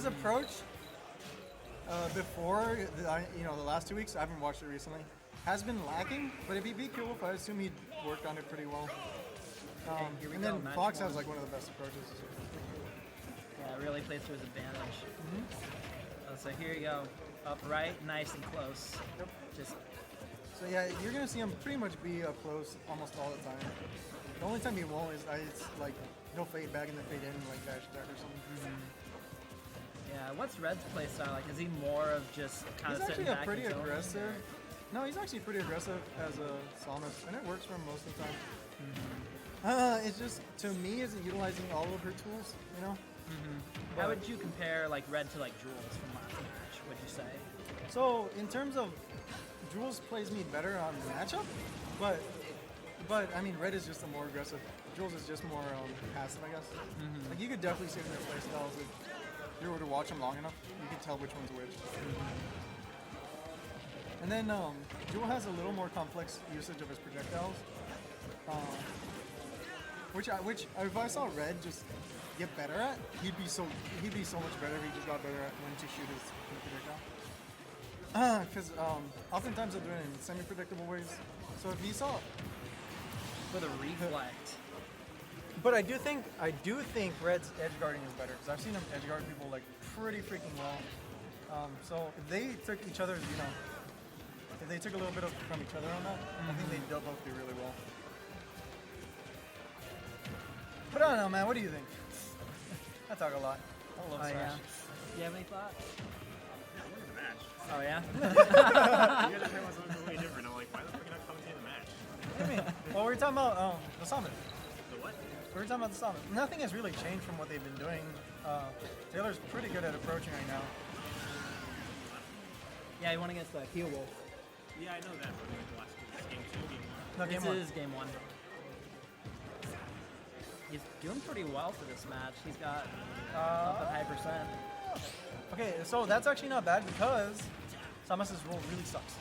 approach before, the last 2 weeks, I haven't watched it recently, has been lacking, but if he beat Coolwolf, I assume he'd worked on it pretty well. And then Fox has like one of the best approaches. Yeah, it really plays to his advantage. So here you go. Upright, nice and close. Yep. Just So yeah, you're gonna see him pretty much be up close almost all the time. The only time he won't is it's like he'll fade back and then fade in like dash attack or something. yeah. What's Red's playstyle like? Is he more of just kind He's of sitting actually back pretty and zoning, aggressive. or- No, he's actually pretty aggressive as a Samus, and it works for him most of the time. It's just, to me, isn't utilizing all of her tools, you know? How would you compare like Red to like Jules from last match? Would you say? So, in terms of, Jules plays me better on the matchup, but I mean, Red is just a more aggressive. Jules is just more passive, I guess. Like, you could definitely see it in their playstyles. If you were to watch them long enough, you could tell which one's which. And then Jewel has a little more complex usage of his projectiles, which if I saw Red just get better at, he'd be so much better if he just got better at when to shoot his projectile. Because oftentimes they'll do it in semi-predictable ways. So if he saw, For the reflect. but I do think Red's edge guarding is better because I've seen him edge guard people like pretty freaking well. So if they took each other's, if they took a little bit from each other on that, I think they'll both do really well. But I don't know, man. What do you think? I talk a lot. I love Smash. Yeah. Do you have any thoughts? Yeah, look at the match. Oh yeah. You guys are talking about something completely different. I'm like, why the fuck are you not commentating the match? What do you mean? Well, we were talking about the Samus. The what? We were talking about the Samus. Nothing has really changed from what they've been doing. Taylor's pretty good at approaching right now. Yeah, he won against the Heel Wolf. Yeah, I know that. But the last game 2, game 1. No, This game one. is game 1. He's doing pretty well for this match. He's got up at high percent. Okay, so that's actually not bad because Samus's roll really sucks.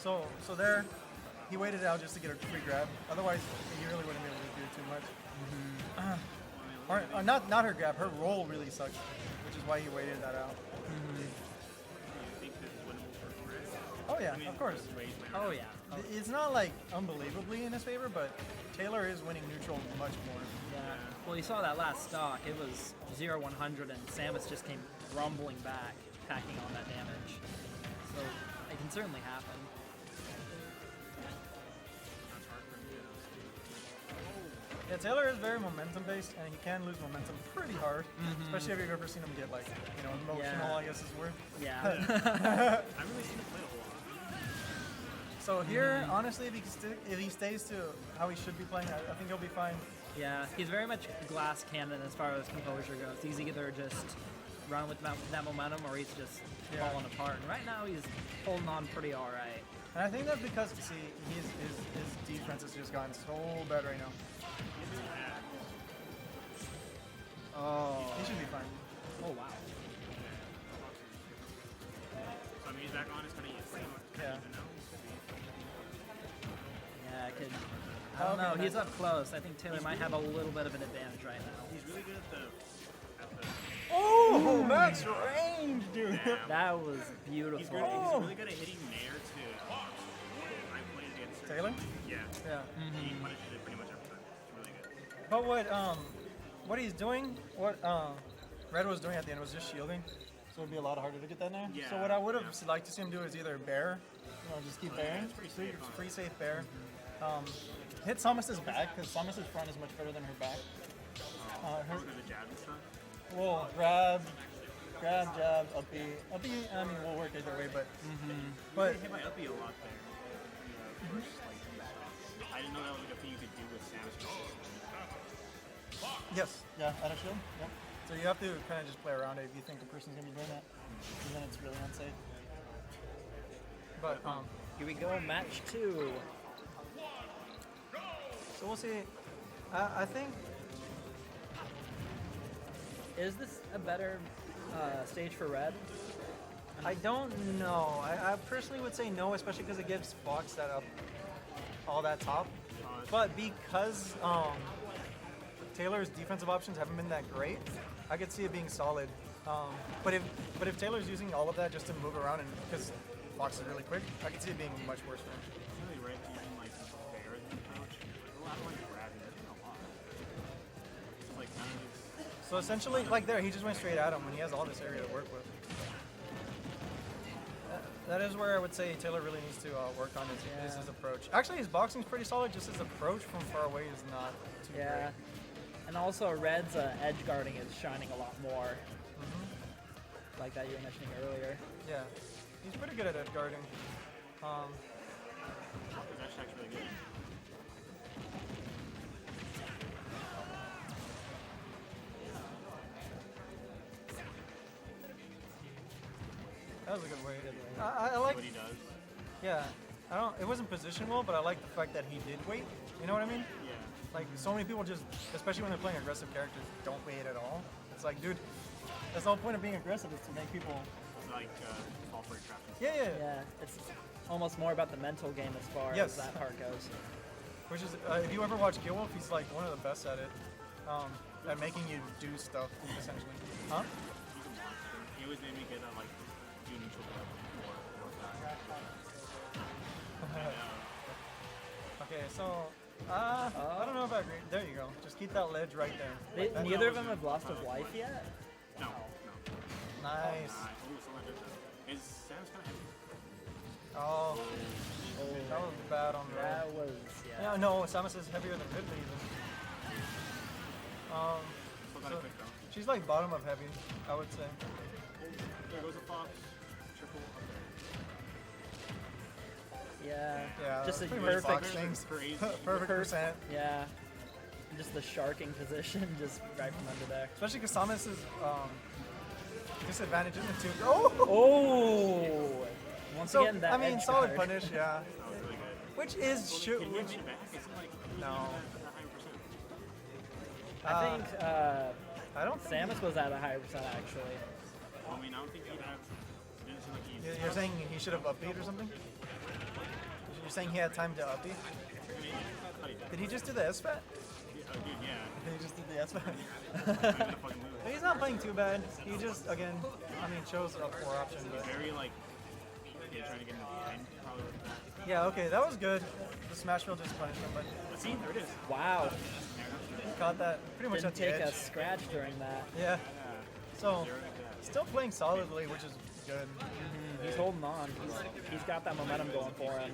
So there, he waited it out just to get a free grab. Otherwise, he really wouldn't be able to do too much. Or not her grab, her roll really sucks, which is why he waited that out. Oh yeah, of course. Oh yeah. It's not like unbelievably in his favor, but Taylor is winning neutral much more. Yeah. Well, you saw that last stock. It was 0-100, and Samus just came rumbling back, packing on that damage. So it can certainly happen. Yeah, Taylor is very momentum based, and he can lose momentum pretty hard, especially if you've ever seen him get like, emotional. Yeah. I guess is the word. Yeah. I've really seen him play a whole lot. So here, honestly, if he stays to how he should be playing, I think he'll be fine. Yeah, he's very much glass cannon as far as composure goes. He's either just run with that momentum or he's just falling apart. And right now he's holding on pretty all right. And I think that's because, see, his defense has just gotten so bad right now. Oh. He should be fine. Oh, wow. So I mean, he's back on. It's kind of Yeah. Yeah, I could. I don't know. Okay, He's nice. up close. I think Taylor might have a little bit of an advantage right now. He's really good at the Oh, max range, dude. That was beautiful. He's really good at hitting Nair to. I played against her. Taylor? Yeah. Yeah. He punishes it pretty much every time. It's really good. But what he's doing, what Red was doing at the end was just shielding, so it'd be a lot harder to get that there. Yeah. So what I would have liked to see him do is either bear, just keep bearing, it's pretty safe, huh? free safe bear. Hit Samus's back because Samus's front is much better than her back. Her the jab and stuff. Well, grab, jab, up B. Up B, I mean, will work either way, but I hit my uppy a lot there. I didn't know that was like a thing you could do with Samus. yes, yeah, out of shield. Yep. So you have to kind of just play around it if you think the person's gonna be doing that, because then it's really unsafe. But Here we go, match 2. so we'll see. I think. Is this a better stage for Red? I don't know. I personally would say no, especially because it gives Fox that up, all that top. But because Taylor's defensive options haven't been that great, I could see it being solid. But if Taylor's using all of that just to move around and because Fox is really quick, I could see it being much worse for him. It's really red using like bear as an approach. A lot of like grabbing a lot. It's like kind of just. So essentially, like there, he just went straight at him when he has all this area to work with. That is where I would say Taylor really needs to work on his approach. Actually, his boxing's pretty solid. Just his approach from far away is not too great. And also Red's edge guarding is shining a lot more. Like that you were mentioning earlier. Yeah, he's pretty good at edge guarding. That's actually really good. That was a good way. I like. What he does. Yeah, I don't. It wasn't positioned well, but I like the fact that he did wait. You know what I mean? Yeah. Like so many people just, especially when they're playing aggressive characters, don't wait at all. It's like, dude, that's the whole point of being aggressive is to make people. Like fall for a trap. Yeah. It's almost more about the mental game as far as that part goes. Which is, if you ever watch Gearwolf, he's like one of the best at it, at making you do stuff essentially. Huh? He always made me get like do neutral grab Okay, so I don't know about green. There you go. Just keep that ledge right there. Like that. Neither of them have lost his life yet. No. Nice. Is Sam's kind of heavy? Oh, that was bad on the road. That was Yeah, no, Samus is heavier than Ridley even. Still got So- a quick though. She's like bottom of heavy, I would say. There goes a fox. Triple. Yeah, Just a pretty much perfect box things. Crazy. Perfect percent. Yeah. Just the sharking position, just right from under there. Especially because Samus is disadvantage in the two. Oh! Oh! Once So, again, that I mean, edge solid guard. punish, yeah. That was really good. Which is shoot. Can you Which, get it back? It's like No. a higher percent. I think I don't think. Samus was at a higher percent actually. I mean, I don't think he'd have. It didn't seem like he's. You're saying he should have upbeat or something? You're saying he had time to upbeat? I mean, I thought he did. Did he just do the SFAT? Oh, dude, yeah. He just did the SFAT. Not even a fucking move. He's not playing too bad. He just, again, I mean, chose a poor option, but. Very like. Yeah, trying to get in the behind probably with that. Yeah, okay, that was good. The Smashville just punished him, but But see, there it is. Wow. he caught that pretty much Didn't at the take edge. a scratch during that. Yeah, so Zero like that. still playing solidly, which is good. He's holding on. He's got that momentum going for him.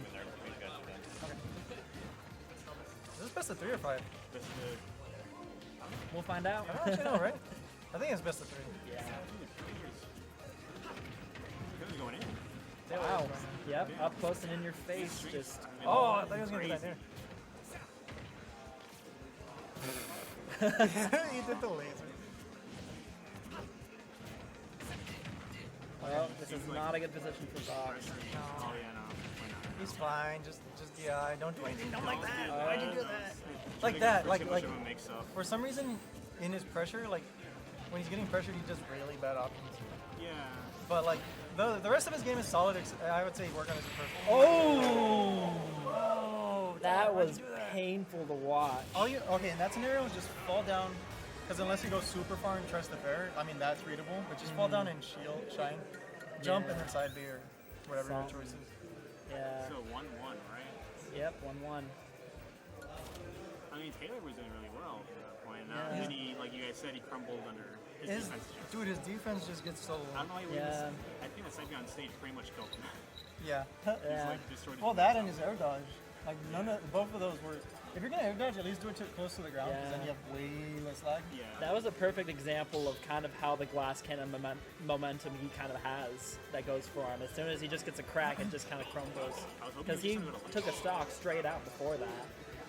Is this best of 3 or 5? This is the. We'll find out. I don't actually know, right? I think it's best of 3. Yeah. It was going in. Wow. Yep. Up close and in your face. Just. Oh, I thought he was going to do that there. He did the laser. Well, this is not a good position for Fox. Oh yeah, no. Why not? He's fine, just DI, don't do anything. Don't like that. Why'd you do that? Like Like that, like mix up. for some reason in his pressure, like when he's getting pressured, he does really bad options. Yeah. But like the rest of his game is solid. I would say work on his approach. Oh! That Why'd you was do that? painful to watch. Okay, in that scenario, just fall down. Because unless you go super far and trust the fair, I mean that's readable. But just fall down and shield, shine, jump, and then side B or whatever your choice is. Yeah. So 1-1, right? Yep. 1-1. I mean, Taylor was doing really well at that point. Yeah. And then he, like you guys said, he crumbled under his defense. Dude, his defense just gets so. I don't know why he Yeah. I think the side on stage pretty much killed him. Yeah. Yeah. Like, destroyed his Well, that and his air dodge. Like both of those were. If you're gonna air dodge, at least do it close to the ground, because then you have way less lag. Yeah. That was a perfect example of kind of how the glass cannon momentum he kind of has that goes for him. As soon as he just gets a crack, it just kind of crumbles. Because he took a stock straight out before that,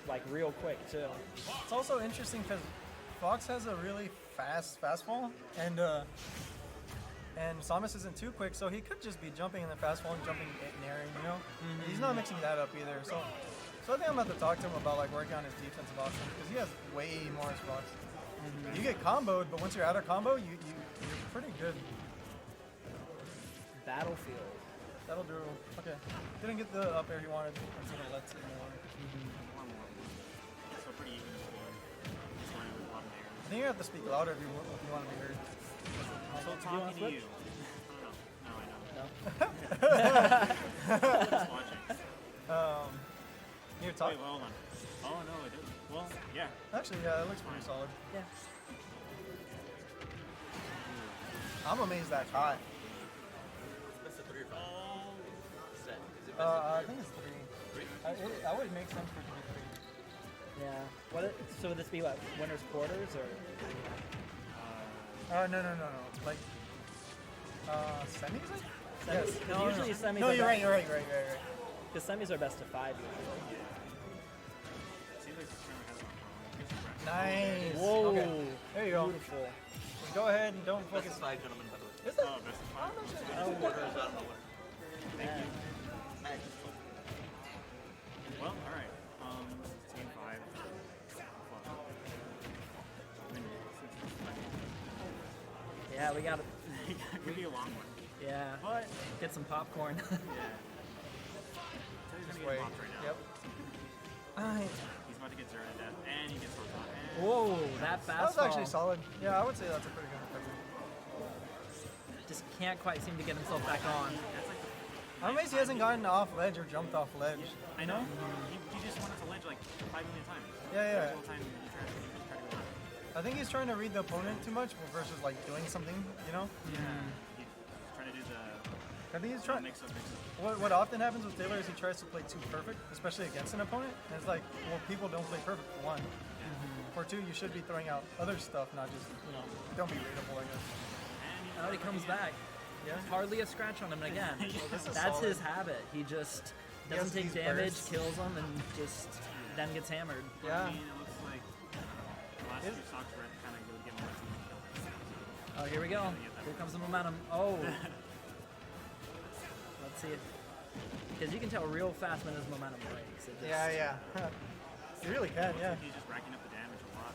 like real quick too. It's also interesting because Fox has a really fast fall, and Samus isn't too quick, so he could just be jumping in the fast fall and jumping and airing, you know? He's not mixing that up either. So I think I'm about to talk to him about like working on his defensive options because he has way more spots. You get comboed, but once you're out of combo, you're pretty good. Battlefield. That'll do. Okay. Didn't get the up air he wanted. Let's see the let's more. So pretty even. This one with a lot of airs. think you have to speak louder if you want to be heard. So wanna talking to switch? you. No, I know. No. Just watching. Here, talk. Wait, well, hold on. Oh no, it didn't. Well, yeah. Actually, yeah, it looks pretty solid. Yeah. I'm amazed that's hot. Best of 3 or 5? Is it best I of 3? think it's 3. I would make sense for it to be 3. Yeah. So would this be what, winners quarters or? No. Like, semis? Semis? Yes. No, usually semis No, are you're best. right. Because semis are best of 5 usually. Seems like this tournament has a problem. Nice. Whoa. Okay. There you go. Beautiful. Go ahead and don't Best focus. of 5, gentlemen, by the way. Is that? Oh, best of 5. Oh, Quarters, I don't know where. man. I just told you. Well, alright. Team 5. Yeah, we got to. It could be a long one. Yeah. But, Get some popcorn. yeah. He's gonna Wait. get popped right now. Yep. He's about to get zeroed to death, and he gets hooked on. And Whoa, that That was fastball. actually solid. Yeah, I would say that's a pretty good recovery. Just can't quite seem to get himself back on. that's like I'm amazed he hasn't gotten off ledge or jumped off ledge. I know. He just went to ledge like 5 million times. Yeah. Every single time he tried to go on. I think he's trying to read the opponent too much versus like doing something, you know? He's trying to do the I think he's trying. mix-up. What often happens with Taylor is he tries to play too perfect, especially against an opponent. And it's like, well, people don't play perfect for one. For two, you should be throwing out other stuff, not just, don't be rateable, I guess. Oh, he comes back. Yeah. Hardly a scratch on him again. This is That's solid. his habit. He just He has doesn't take these damage, bursts. kills them, and just then gets hammered. Yeah. I mean, it looks like the last few stocks were kind of give him a kill. Oh, here we go. Here comes the momentum. Oh. Let's see it. Because you can tell real fast when his momentum breaks. It just, Yeah. You really can, yeah. He's just racking up the damage a lot.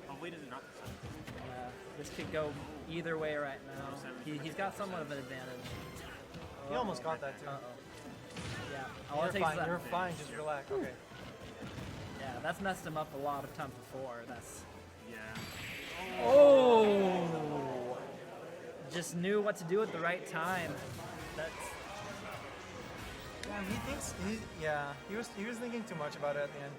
Hopefully he doesn't knock this out. This could go either way right now. He's got somewhat of an advantage. He almost got that too. Uh-oh. Yeah. All it You're takes fine, is that. you're fine, just relax. Okay. Yeah, that's messed him up a lot of times before. That's. Yeah. Oh! Just knew what to do at the right time. That's. Yeah, he was thinking too much about it at the end.